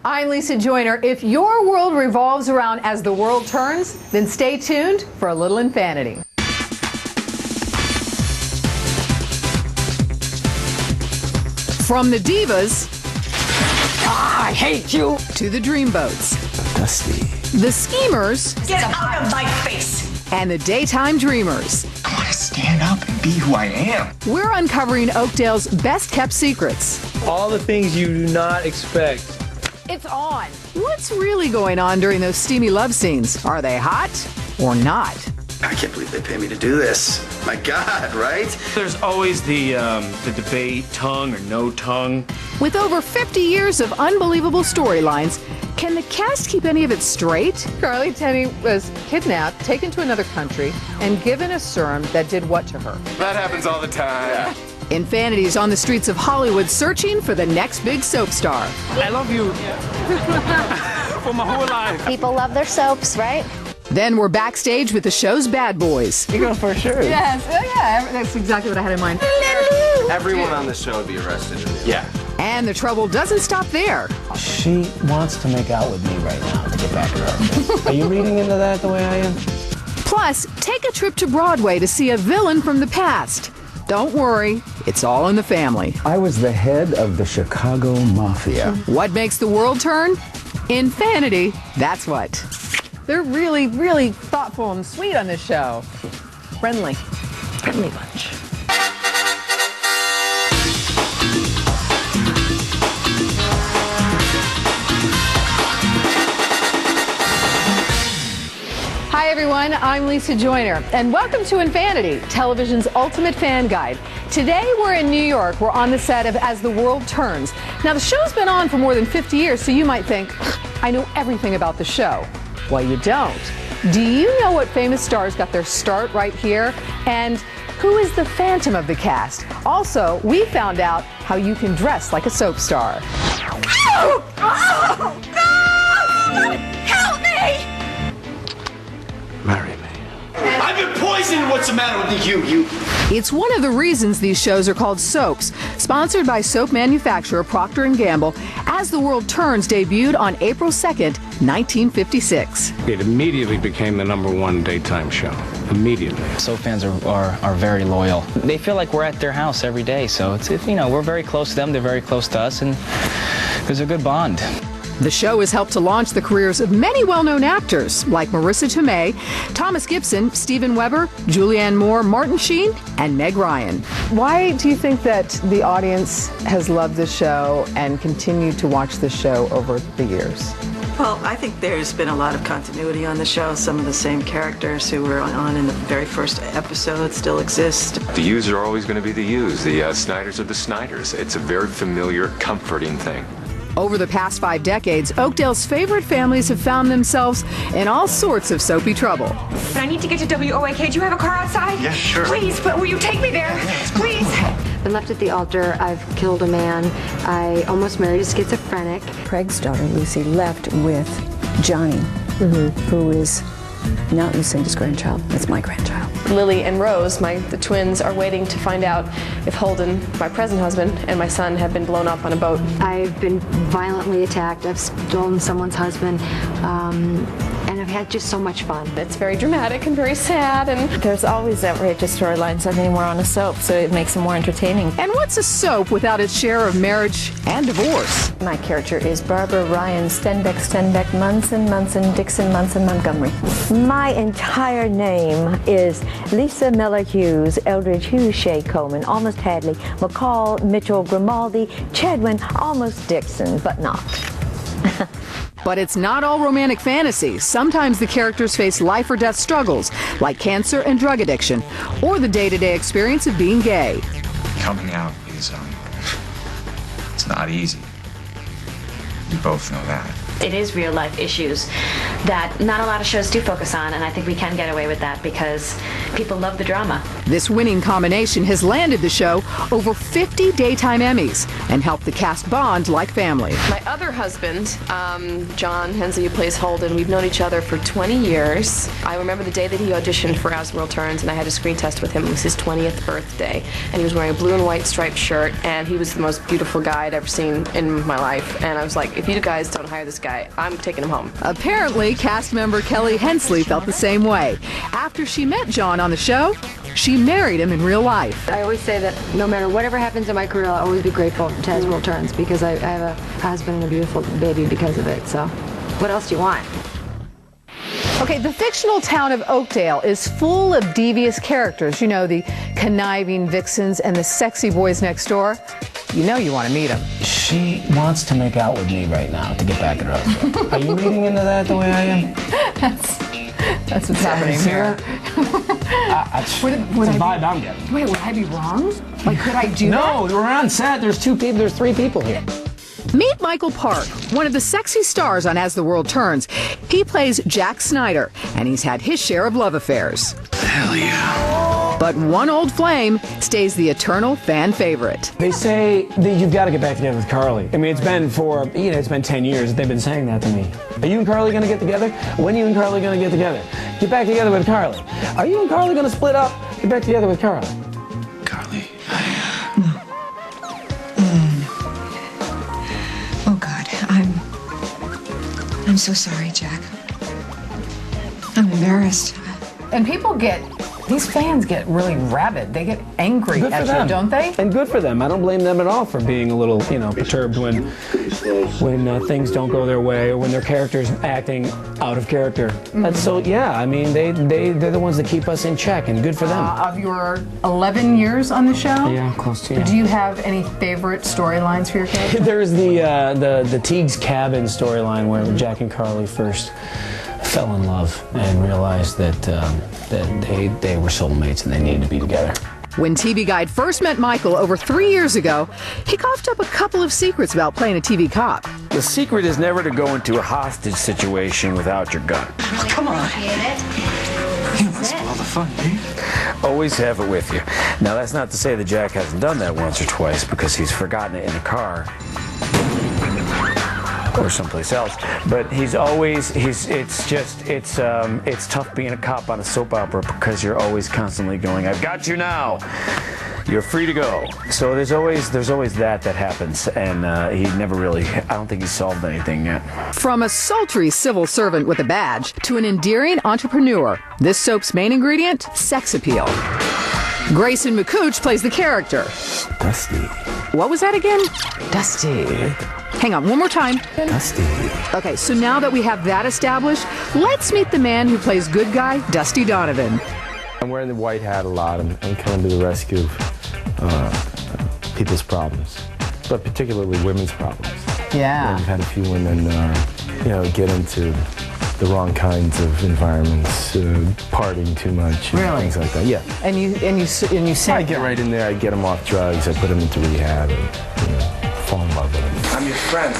I'm Lisa Joyner. If your world revolves around As the World Turns, then stay tuned for a little InFANity. From the divas, I hate you, to the dreamboats, Dusty, the schemers, get out of my face, and the daytime dreamers. I want to stand up and be who I am. We're uncovering Oakdale's best-kept secrets. All the things you do not expect. It's on. What's really going on during those steamy love scenes? Are they hot or not? I can't believe they pay me to do this. My God, right? There's always the debate, tongue or no tongue. With over 50 years of unbelievable storylines, can the cast keep any of it straight? Carly Tenney was kidnapped, taken to another country, and given a serum that did what to her? That happens all the time. Yeah. InFANity's on the streets of Hollywood searching for the next big soap star. I love you for my whole life. People love their soaps, right? Then we're backstage with the show's bad boys. You're going for sure. Yes, yeah, that's exactly what I had in mind. Everyone on the show would be arrested. Yeah. And the trouble doesn't stop there. She wants to make out with me right now to get back at her. Are you reading into that the way I am? Plus, take a trip to Broadway to see a villain from the past. Don't worry, it's all in the family. I was the head of the Chicago Mafia. What makes the world turn? InFANity, that's what. They're really, really thoughtful and sweet on this show. Friendly. Friendly bunch. Hi everyone, I'm Lisa Joyner, and welcome to InFANity, television's ultimate fan guide. Today we're in New York. We're on the set of As the World Turns. Now the show's been on for more than 50 years, so you might think, I know everything about the show. Well, you don't. Do you know what famous stars got their start right here? And who is the phantom of the cast? Also, we found out how you can dress like a soap star. Oh! Oh! God! Help me! Marry me. I've been poisoned! What's the matter with you? It's one of the reasons these shows are called soaps. Sponsored by soap manufacturer Procter & Gamble, As the World Turns debuted on April 2nd, 1956. It immediately became the #1 daytime show. Immediately. Soap fans are very loyal. They feel like we're at their house every day, so it's we're very close to them, they're very close to us, and there's a good bond. The show has helped to launch the careers of many well-known actors like Marissa Tomei, Thomas Gibson, Steven Weber, Julianne Moore, Martin Sheen, and Meg Ryan. Why do you think that the audience has loved this show and continued to watch this show over the years? Well, I think there's been a lot of continuity on the show. Some of the same characters who were on in the very first episode still exist. The yous are always going to be the yous. The Snyders are the Snyders. It's a very familiar, comforting thing. Over the past 5 decades, Oakdale's favorite families have found themselves in all sorts of soapy trouble. But I need to get to WOAK. Do you have a car outside? Yeah, sure. Please, but will you take me there? Please. Been left at the altar. I've killed a man. I almost married a schizophrenic. Craig's daughter, Lucy, left with Johnny, who is not Lucinda's grandchild. It's my grandchild. Lily and Rose, the twins, are waiting to find out if Holden, my present husband, and my son have been blown up on a boat. I've been violently attacked. I've stolen someone's husband. And I've had just so much fun. It's very dramatic and very sad, and there's always outrageous storylines anymore on a soap, so it makes them more entertaining. And what's a soap without its share of marriage and divorce? My character is Barbara Ryan Stenbeck, Munson, Dixon, Montgomery. My entire name is Lisa Miller Hughes, Eldridge Hughes, Shea Coleman, almost Hadley, McCall, Mitchell, Grimaldi, Chedwin, almost Dixon, but not. But it's not all romantic fantasy. Sometimes the characters face life or death struggles, like cancer and drug addiction, or the day-to-day experience of being gay. Coming out is, it's not easy. You both know that. it is real life issues that not a lot of shows do focus on, and I think we can get away with that because people love the drama. This winning combination has landed the show over 50 daytime Emmys and helped the cast bond like family. My other husband, John Hensley, who plays Holden, we've known each other for 20 years. I remember the day that he auditioned for As the World Turns, and I had a screen test with him. It was his 20th birthday, and he was wearing a blue and white striped shirt, and he was the most beautiful guy I'd ever seen in my life. And I was like, if you guys don't hire this guy, I'm taking him home. Apparently, cast member Kelly Hensley felt the same way. After she met John on the show, she married him in real life. I always say that no matter whatever happens in my career, I'll always be grateful to As the World Turns because I have a husband and a beautiful baby because of it. So what else do you want? Okay, the fictional town of Oakdale is full of devious characters. You know, the conniving vixens and the sexy boys next door. You know you want to meet them. She wants to make out with me right now to get back at her. Are you reading into that the way I am? That's what's happening here. That's the vibe I'm getting. Wait, would I be wrong? Like, could I do that? No, we're on set. There's 2 people. There's 3 people here. Meet Michael Park, one of the sexy stars on As the World Turns. He plays Jack Snyder, and he's had his share of love affairs. Hell yeah. But one old flame stays the eternal fan favorite. They say that you've got to get back together with Carly. I mean, it's been it's been 10 years that they've been saying that to me. Are you and Carly going to get together? When are you and Carly going to get together? Get back together with Carly. Are you and Carly going to split up? Get back together with Carly. Carly, Oh God, I'm so sorry, Jack. I'm embarrassed. And these fans get really rabid. They get angry at you, don't they? And good for them. I don't blame them at all for being a little, perturbed when things don't go their way or when their character's acting out of character. And so, yeah, I mean, they're the ones that keep us in check, and good for them. Of your 11 years on the show? Yeah, close to. Yeah. Do you have any favorite storylines for your character? There's the Teague's Cabin storyline where Jack and Carly first fell in love and realized that they were soulmates and they needed to be together. When TV Guide first met Michael over 3 years ago, he coughed up a couple of secrets about playing a TV cop. The secret is never to go into a hostage situation without your gun. Oh, come on. You must spoil the fun, Dave. Always have it with you. Now, that's not to say that Jack hasn't done that once or twice because he's forgotten it in a car or someplace else, but it's tough being a cop on a soap opera because you're always constantly going, I've got you now, you're free to go. So there's always that happens, and he never really, I don't think he's solved anything yet. From a sultry civil servant with a badge to an endearing entrepreneur, this soap's main ingredient, sex appeal. Grayson McCooch plays the character. Dusty. What was that again? Dusty. Hang on, one more time. Dusty. Okay, so now that we have that established, let's meet the man who plays good guy, Dusty Donovan. I'm wearing the white hat a lot. I'm coming to the rescue of people's problems, but particularly women's problems. Yeah. We've had a few women, get into the wrong kinds of environments, partying too much, things like that. Yeah. And you say I get right in there. I get them off drugs. I put them into rehab, and fall in love with them. I'm your friend.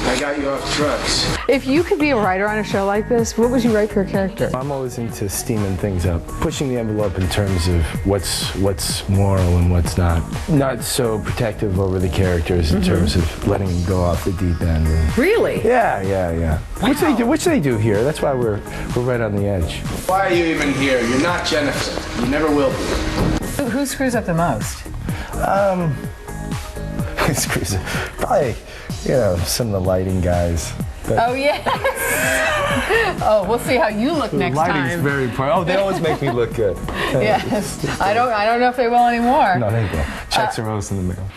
I got you off drugs. If you could be a writer on a show like this, what would you write for a character? I'm always into steaming things up, pushing the envelope in terms of what's moral and what's not. Not so protective over the characters in terms of letting them go off the deep end. Really? Yeah. Wow. Which they do here. That's why we're right on the edge. Why are you even here? You're not Jennifer. You never will be. Who screws up the most? Screws up. Probably, some of the lighting guys. But oh, yes. Oh, we'll see how you look next time. Lighting's very important. Oh, they always make me look good. Yes. I don't know if they will anymore. No, they will. Checks are always in the mail.